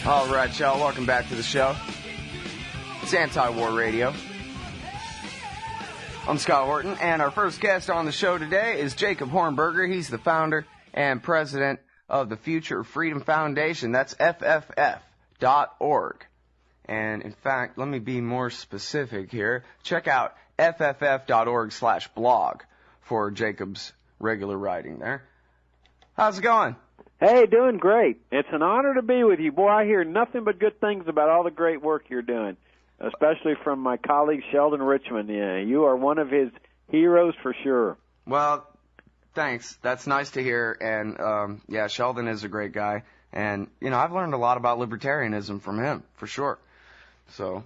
All right, y'all, welcome back to the show. It's Anti-War Radio. I'm Scott Horton, and our first guest on the show today is Jacob Hornberger. He's the founder and president of the Future Freedom Foundation. That's FFF.org. And, in fact, let me be more specific here. Check out FFF.org/blog for Jacob's regular writing there. How's it going? Hey, doing great. It's an honor to be with you. Boy, I hear nothing but good things about all the great work you're doing, especially from my colleague Sheldon Richmond. Yeah, you are one of his heroes for sure. Well, thanks. That's nice to hear. And, yeah, Sheldon is a great guy. And, you know, I've learned a lot about libertarianism from him, for sure. So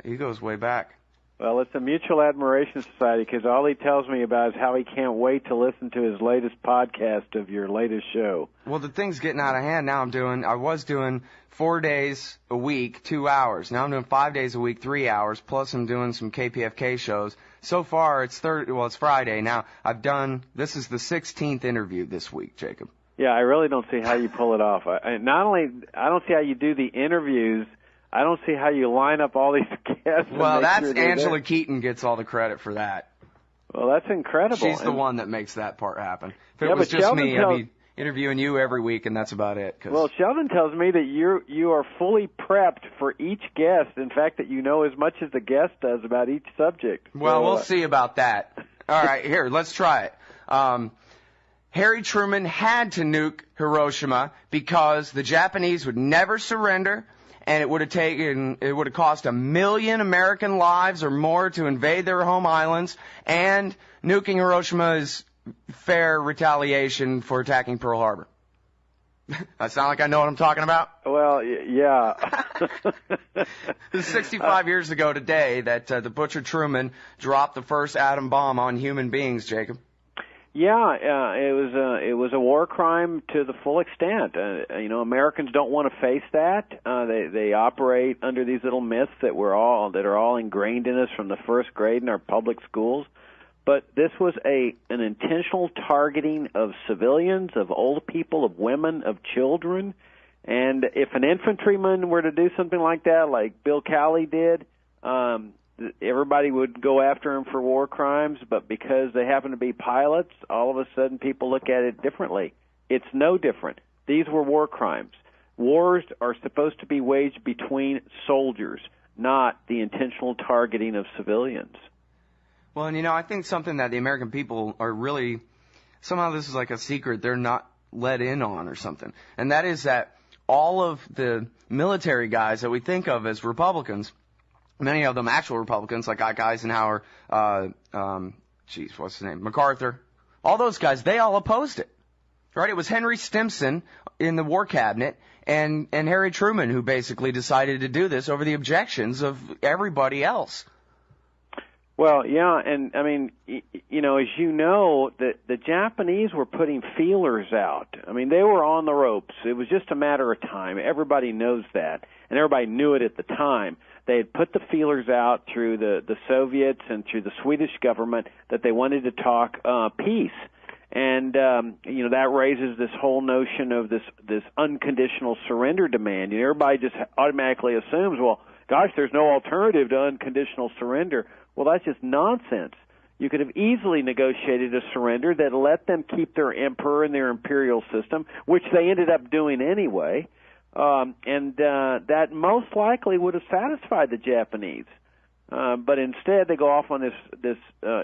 he goes way back. Well, it's a mutual admiration society because all he tells me about is how he can't wait to listen to his latest podcast of your latest show. Well, the thing's getting out of hand now. I was doing 4 days a week, 2 hours. Now I'm doing 5 days a week, 3 hours, plus I'm doing some KPFK shows. So far, it's Friday. Now, this is the 16th interview this week, Jacob. Yeah, I really don't see how you pull it off. I don't see how you do the interviews. I don't see how you line up all these guests. Well, that's Angela Keaton gets all the credit for that. Well, that's incredible. She's the one that makes that part happen. If it was just me, I'd be interviewing you every week, and that's about it. Well, Sheldon tells me that you are fully prepped for each guest. In fact, that you know as much as the guest does about each subject. Well, we'll see about that. All right, here, let's try it. Harry Truman had to nuke Hiroshima because the Japanese would never surrender. And it would have cost 1 million American lives or more to invade their home islands. And nuking Hiroshima is fair retaliation for attacking Pearl Harbor. I sound like I know what I'm talking about? Well, yeah. It was 65 years ago today that the Butcher Truman dropped the first atom bomb on human beings, Jacob. Yeah, it was a war crime to the full extent. Americans don't want to face that. They operate under these little myths that are all ingrained in us from the first grade in our public schools. But this was an intentional targeting of civilians, of old people, of women, of children. And if an infantryman were to do something like that, like Bill Calley did, everybody would go after him for war crimes, but because they happen to be pilots, all of a sudden people look at it differently. It's no different. These were war crimes. Wars are supposed to be waged between soldiers, not the intentional targeting of civilians. Well, and I think something that the American people are really, somehow this is like a secret they're not let in on or something, and that is that all of the military guys that we think of as Republicans, many of them actual Republicans, like Ike Eisenhower, what's his name, MacArthur, all those guys, they all opposed it, right? It was Henry Stimson in the War Cabinet and Harry Truman who basically decided to do this over the objections of everybody else. Well, yeah, and I mean, as you know, the Japanese were putting feelers out. I mean, they were on the ropes. It was just a matter of time. Everybody knows that, and everybody knew it at the time. They had put the feelers out through the Soviets and through the Swedish government that they wanted to talk peace. And, that raises this whole notion of this unconditional surrender demand. Everybody just automatically assumes, well, gosh, there's no alternative to unconditional surrender. Well, that's just nonsense. You could have easily negotiated a surrender that let them keep their emperor and their imperial system, which they ended up doing anyway. That most likely would have satisfied the Japanese. But instead, they go off on this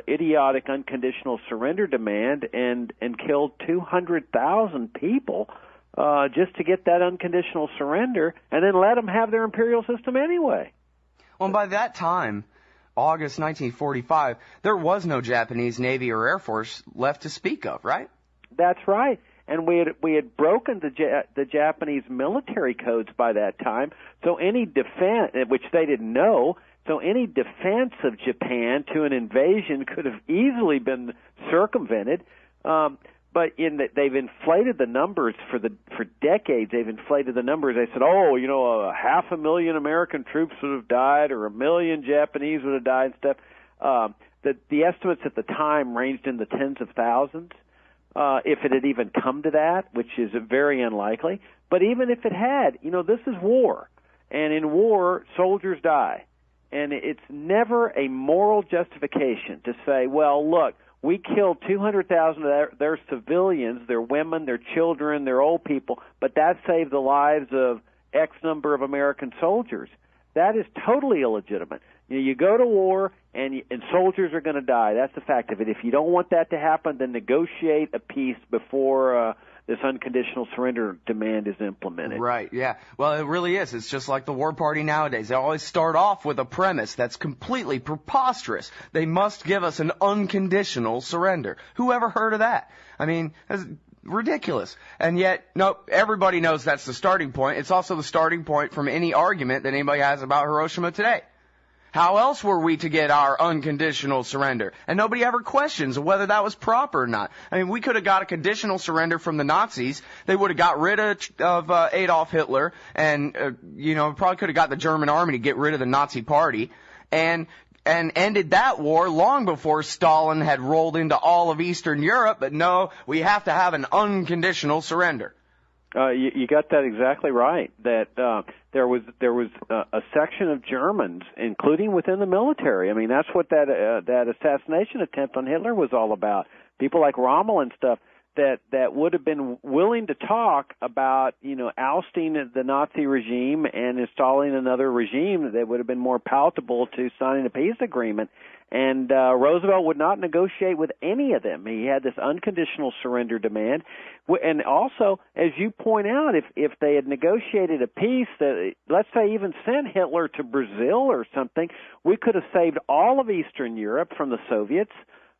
idiotic unconditional surrender demand and killed 200,000 people just to get that unconditional surrender, and then let them have their imperial system anyway. Well, by that time, August 1945, there was no Japanese Navy or Air Force left to speak of, right? That's right. And we had broken the Japanese military codes by that time, so any defense, which they didn't know, so any defense of Japan to an invasion could have easily been circumvented. But they've inflated the numbers for decades. They've inflated the numbers. They said, 500,000 American troops would have died, or 1 million Japanese would have died and stuff. The estimates at the time ranged in the tens of thousands. if it had even come to that, which is very unlikely. But even if it had, this is war. And in war, soldiers die. And it's never a moral justification to say, well, look, we killed 200,000 of their civilians, their women, their children, their old people, but that saved the lives of X number of American soldiers. That is totally illegitimate. You go to war, and soldiers are going to die. That's the fact of it. If you don't want that to happen, then negotiate a peace before this unconditional surrender demand is implemented. Right, yeah. Well, it really is. It's just like the war party nowadays. They always start off with a premise that's completely preposterous. They must give us an unconditional surrender. Who ever heard of that? I mean, that's ridiculous. And yet, no, everybody knows that's the starting point. It's also the starting point from any argument that anybody has about Hiroshima today. How else were we to get our unconditional surrender? And nobody ever questions whether that was proper or not. I mean, we could have got a conditional surrender from the Nazis. They would have got rid of Adolf Hitler, and probably could have got the German army to get rid of the Nazi party, and ended that war long before Stalin had rolled into all of Eastern Europe. But no, we have to have an unconditional surrender. You got that exactly right. That there was a section of Germans, including within the military. I mean, that's what that assassination attempt on Hitler was all about. People like Rommel and stuff that would have been willing to talk about ousting the Nazi regime and installing another regime that would have been more palatable to signing a peace agreement. And Roosevelt would not negotiate with any of them. He had this unconditional surrender demand. And also, as you point out, if they had negotiated a peace that, let's say, even sent Hitler to Brazil or something, we could have saved all of Eastern Europe from the Soviets.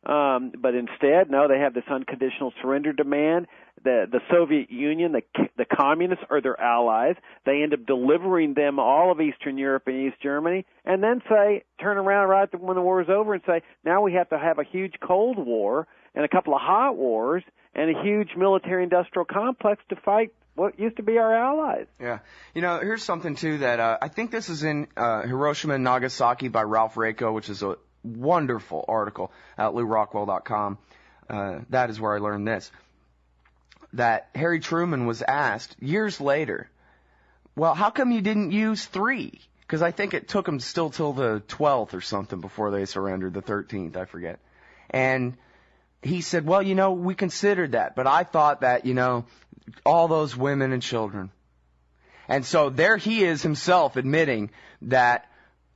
But instead, no, they have this unconditional surrender demand. The Soviet Union, the communists are their allies. They end up delivering them all of Eastern Europe and East Germany, and then turn around right when the war is over and say, now we have to have a huge Cold War and a couple of hot wars and a huge military-industrial complex to fight what used to be our allies. Yeah. Here's something, too, that I think this is in Hiroshima and Nagasaki by Ralph Rako, which is a wonderful article at LouRockwell.com. That is where I learned this. That Harry Truman was asked years later, well, how come you didn't use 3? Because I think it took them still till the 12th or something before they surrendered, the 13th, I forget. And he said, well, we considered that, but I thought that, all those women and children. And so there he is himself admitting that,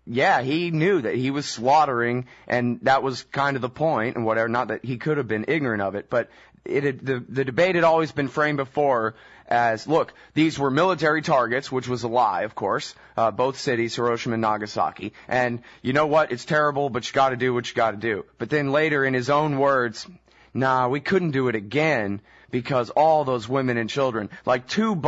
yeah, he knew that he was slaughtering, and that was kind of the point and whatever, not that he could have been ignorant of it, but the debate had always been framed before as, look, these were military targets, which was a lie, of course, both cities, Hiroshima and Nagasaki. And you know what? It's terrible, but you got to do what you got to do. But then later, in his own words, nah, we couldn't do it again because all those women and children, like 2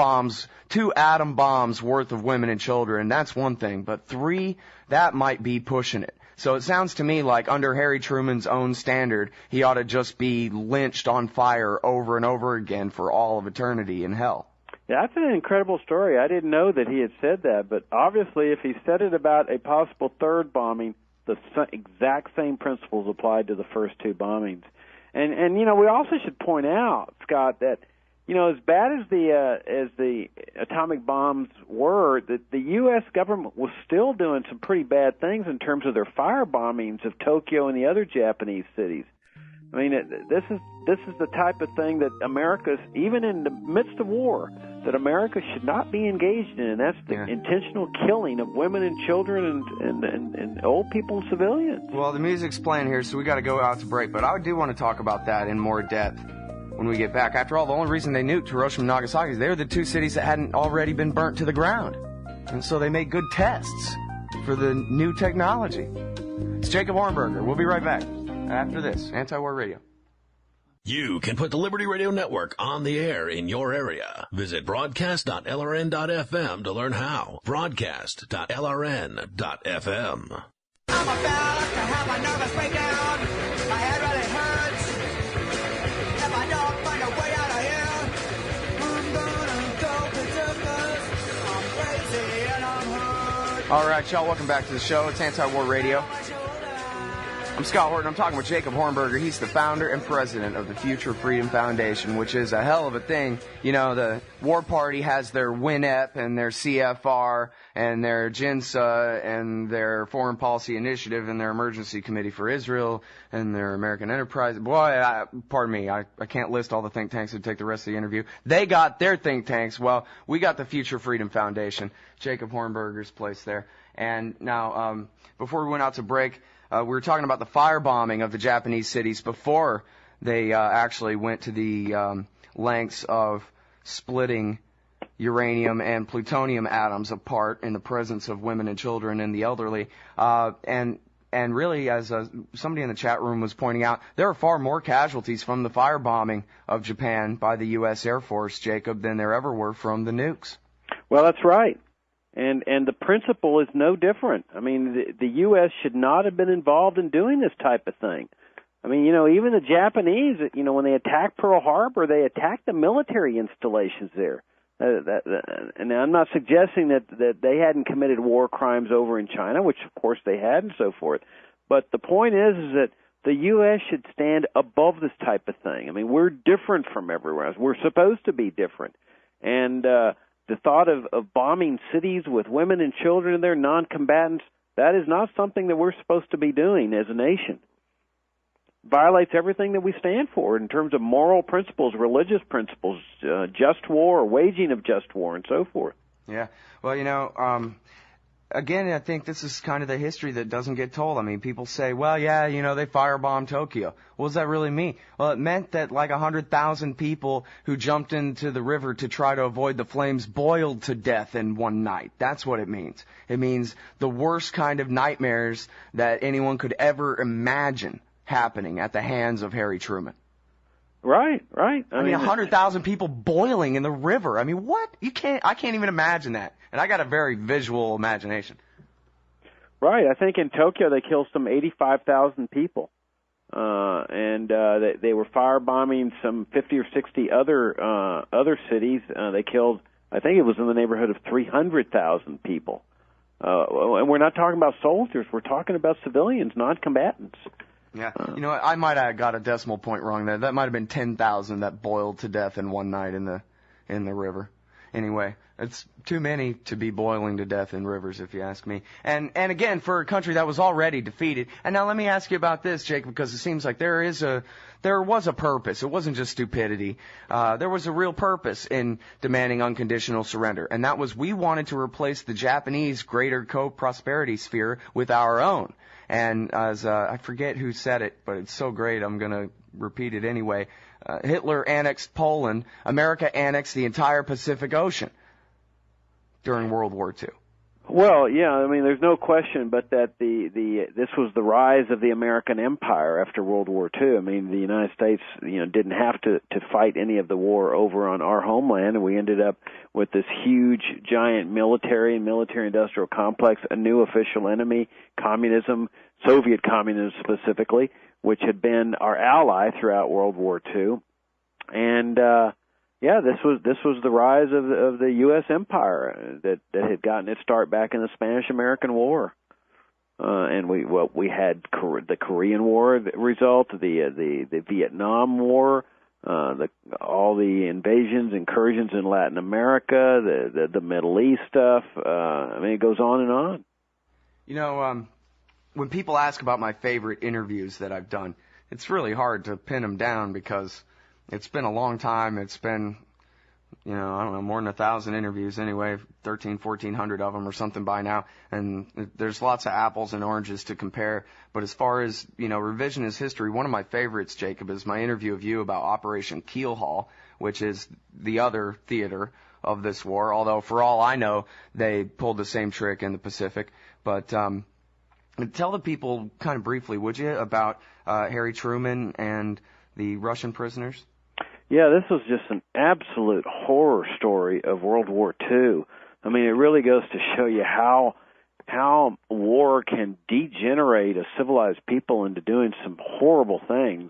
atom bombs worth of women and children, that's one thing. But 3, that might be pushing it. So it sounds to me like under Harry Truman's own standard, he ought to just be lynched on fire over and over again for all of eternity in hell. Yeah, that's an incredible story. I didn't know that he had said that, but obviously if he said it about a possible third bombing, the exact same principles applied to the first 2 bombings. And we also should point out, Scott, that as bad as the atomic bombs were, that the U.S. government was still doing some pretty bad things in terms of their fire bombings of Tokyo and the other Japanese cities. I mean, this is the type of thing that America, even in the midst of war, that America should not be engaged in, and that's the intentional killing of women and children and old people and civilians. Well, the music's playing here, so we got to go out to break, but I do want to talk about that in more depth when we get back. After all, the only reason they nuked Hiroshima and Nagasaki is they were the 2 cities that hadn't already been burnt to the ground. And so they made good tests for the new technology. It's Jacob Hornberger. We'll be right back after this. Anti-War Radio. You can put the Liberty Radio Network on the air in your area. Visit broadcast.lrn.fm to learn how. Broadcast.lrn.fm. I'm about to have a nervous breakdown. My head really hurts. If I don't find a way out of here, I'm gonna go berserkers. I'm crazy and I'm hurt. All right, y'all, welcome back to the show. It's Anti-War Radio. I'm Scott Horton. I'm talking with Jacob Hornberger. He's the founder and president of the Future Freedom Foundation, which is a hell of a thing. You know, the War Party has their WINEP and their CFR and their JINSA and their Foreign Policy Initiative and their Emergency Committee for Israel and their American Enterprise. Boy, pardon me, I can't list all the think tanks that take the rest of the interview. They got their think tanks. Well, we got the Future Freedom Foundation, Jacob Hornberger's place there. And now, before we went out to break, we were talking about the firebombing of the Japanese cities before they actually went to the lengths of splitting uranium and plutonium atoms apart in the presence of women and children and the elderly. And really, as somebody in the chat room was pointing out, there are far more casualties from the firebombing of Japan by the U.S. Air Force, Jacob, than there ever were from the nukes. Well, that's right. And the principle is no different. I mean, the U.S. should not have been involved in doing this type of thing. I mean, you know, even the Japanese, you know, when they attacked Pearl Harbor, they attacked the military installations there. And I'm not suggesting that they hadn't committed war crimes over in China, which of course they had and so forth. But the point is that the U.S. should stand above this type of thing. I mean, we're different from everywhere else. We're supposed to be different. And the thought of bombing cities with women and children in there, non-combatants, that is not something that we're supposed to be doing as a nation. Violates everything that we stand for in terms of moral principles, religious principles, just war, waging of just war, and so forth. Yeah. Well, you know, again, I think this is kind of the history that doesn't get told. I mean, people say, well, yeah, you know, they firebombed Tokyo. What does that really mean? Well, it meant that like 100,000 people who jumped into the river to try to avoid the flames boiled to death in one night. That's what it means. It means the worst kind of nightmares that anyone could ever imagine happening at the hands of Harry Truman. Right, right. I mean 100,000 people boiling in the river. I mean, what? I can't even imagine that. And I got a very visual imagination. Right. I think in Tokyo they killed some 85,000 people. And they were firebombing some 50 or 60 other cities. They killed, I think it was in the neighborhood of 300,000 people. And we're not talking about soldiers. We're talking about civilians, non-combatants. Yeah, you know what? I might have got a decimal point wrong there. That might have been 10,000 that boiled to death in one night in the river. Anyway, it's too many to be boiling to death in rivers, if you ask me. And again, for a country that was already defeated. And now let me ask you about this, Jacob, because it seems like there was a purpose. It wasn't just stupidity. There was a real purpose in demanding unconditional surrender, and that was we wanted to replace the Japanese greater co-prosperity sphere with our own. And as I forget who said it, but it's so great, I'm going to repeat it anyway. Hitler annexed Poland. America annexed the entire Pacific Ocean during World War II. Well, yeah, I mean, there's no question but that this was the rise of the American empire after World War II. I mean, the United States, you know, didn't have to fight any of the war over on our homeland, and we ended up with this huge, giant military and military-industrial complex, a new official enemy, communism, Soviet communism specifically, which had been our ally throughout World War II. And yeah, this was the rise of the U.S. empire that had gotten its start back in the Spanish-American War, and we had the Korean War result, the Vietnam War, all the invasions, incursions in Latin America, the Middle East stuff. I mean, it goes on and on. You know, when people ask about my favorite interviews that I've done, it's really hard to pin them down because it's been a long time. It's been, you know, I don't know, more than 1,000 interviews anyway, 1,400 of them or something by now. And there's lots of apples and oranges to compare. But as far as, you know, revisionist history, one of my favorites, Jacob, is my interview of you about Operation Keelhaul, which is the other theater of this war. Although, for all I know, they pulled the same trick in the Pacific. But tell the people kind of briefly, would you, about Harry Truman and the Russian prisoners? Yeah, this was just an absolute horror story of World War II. I mean, it really goes to show you how war can degenerate a civilized people into doing some horrible things.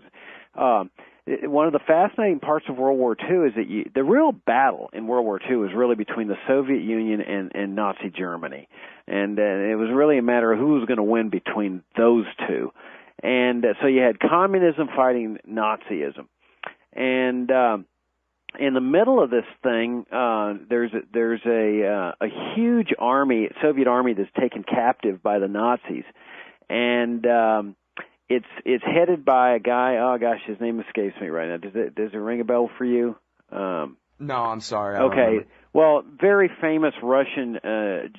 One of the fascinating parts of World War II is that the real battle in World War II was really between the Soviet Union and Nazi Germany. And it was really a matter of who was going to win between those two. And so you had communism fighting Nazism. And in the middle of this thing, there's a huge army, Soviet army, that's taken captive by the Nazis, and it's headed by a guy. Oh gosh, his name escapes me right now. Does it ring a bell for you? No, I'm sorry. Okay. Well, very famous Russian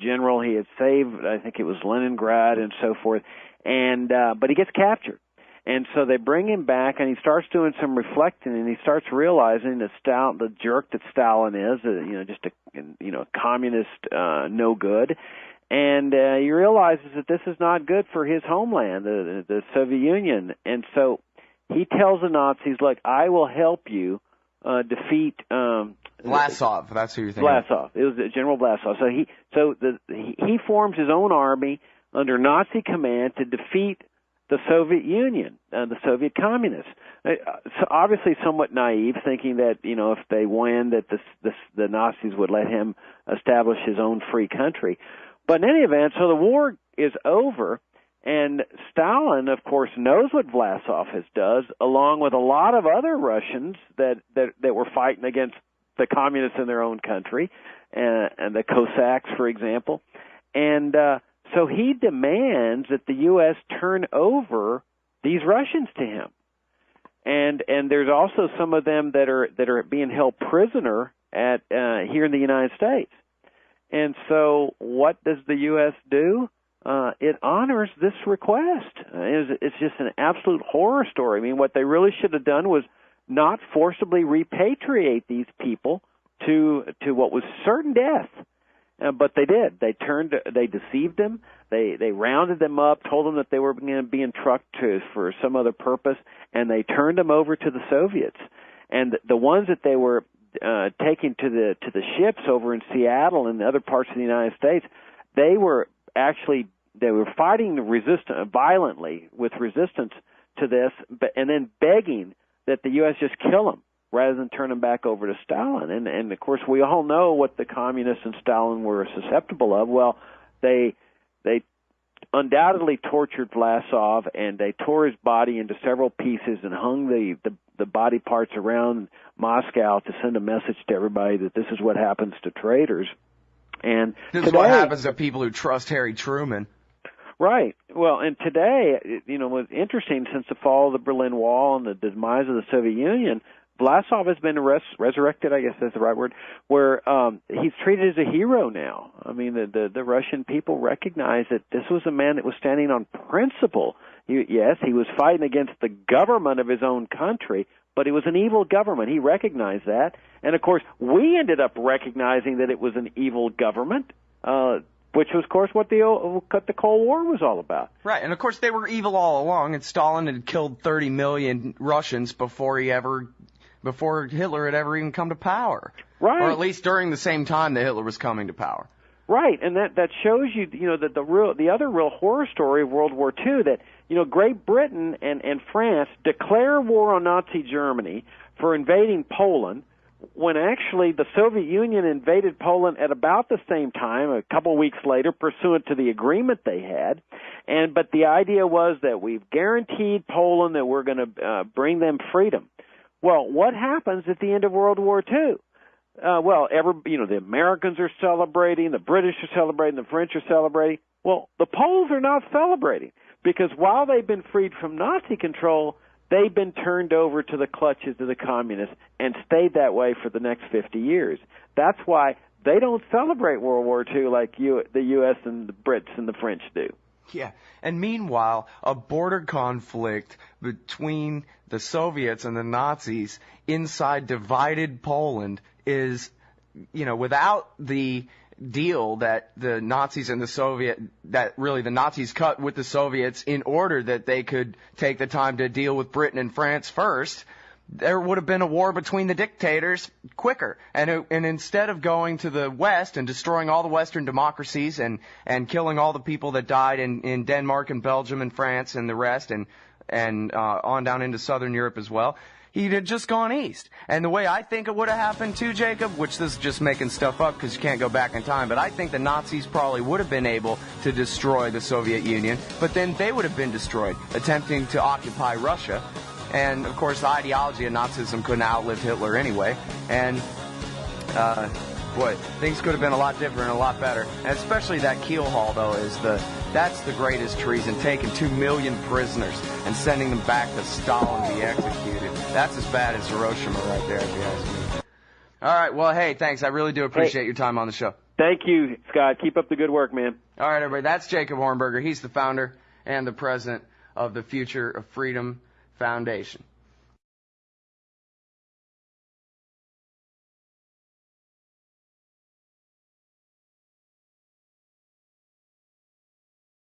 general. He had saved, I think it was Leningrad and so forth, and but he gets captured. And so they bring him back, and he starts doing some reflecting, and he starts realizing that the jerk that Stalin is, just a communist, no good. And he realizes that this is not good for his homeland, the Soviet Union. And so he tells the Nazis, "Look, I will help you defeat." Vlasov, that's who you're thinking. Vlasov. It was General Vlasov. So he forms his own army under Nazi command to defeat the Soviet Union, the Soviet communists. So obviously somewhat naive, thinking that, if they win, that the Nazis would let him establish his own free country. But in any event, so the war is over, and Stalin, of course, knows what Vlasov does, along with a lot of other Russians that were fighting against the communists in their own country, and the Cossacks, for example. And so he demands that the U.S. turn over these Russians to him, and there's also some of them that are being held prisoner at here in the United States. And so, what does the U.S. do? It honors this request. It's just an absolute horror story. I mean, what they really should have done was not forcibly repatriate these people to what was certain death. But they did. They deceived them. They rounded them up, told them that they were going to be trucked for some other purpose, and they turned them over to the Soviets. And the ones that they were taking to the ships over in Seattle and other parts of the United States, they were fighting violently with resistance to this, and then begging that the U.S. just kill them, rather than turn them back over to Stalin. And of course, we all know what the communists and Stalin were susceptible of. Well, they undoubtedly tortured Vlasov, and they tore his body into several pieces and hung the body parts around Moscow to send a message to everybody that this is what happens to traitors. And this is what happens to people who trust Harry Truman. Right. Well, and today, what's interesting, since the fall of the Berlin Wall and the demise of the Soviet Union, Vlasov has been resurrected, I guess that's the right word, where he's treated as a hero now. I mean, the Russian people recognize that this was a man that was standing on principle. Yes, he was fighting against the government of his own country, but it was an evil government. He recognized that. And, of course, we ended up recognizing that it was an evil government, which was, of course, what the Cold War was all about. Right, and, of course, they were evil all along, and Stalin had killed 30 million Russians before Hitler had ever even come to power. Right. Or at least during the same time that Hitler was coming to power. Right, and that shows you, that the other real horror story of World War II, that, Great Britain and France declare war on Nazi Germany for invading Poland, when actually the Soviet Union invaded Poland at about the same time, a couple weeks later, pursuant to the agreement they had. But the idea was that we've guaranteed Poland that we're going to bring them freedom. Well, what happens at the end of World War II? The Americans are celebrating, the British are celebrating, the French are celebrating. Well, the Poles are not celebrating, because while they've been freed from Nazi control, they've been turned over to the clutches of the communists and stayed that way for the next 50 years. That's why they don't celebrate World War II like the U.S. and the Brits and the French do. Yeah, and meanwhile, a border conflict between the Soviets and the Nazis inside divided Poland is, without the deal that the Nazis and the Nazis cut with the Soviets in order that they could take the time to deal with Britain and France first, there would have been a war between the dictators quicker. And instead of going to the West and destroying all the Western democracies and killing all the people that died in Denmark and Belgium and France and the rest and on down into Southern Europe as well, he'd have just gone east. And the way I think it would have happened too, Jacob, which this is just making stuff up because you can't go back in time, but I think the Nazis probably would have been able to destroy the Soviet Union, but then they would have been destroyed, attempting to occupy Russia. And, of course, the ideology of Nazism couldn't outlive Hitler anyway. And, boy, things could have been a lot different and a lot better. And especially that Keelhaul, though, that's the greatest treason, taking 2 million prisoners and sending them back to Stalin to be executed. That's as bad as Hiroshima right there, if you ask me. All right, well, hey, thanks. I really do appreciate your time on the show. Thank you, Scott. Keep up the good work, man. All right, everybody, that's Jacob Hornberger. He's the founder and the president of the Future of Freedom Foundation.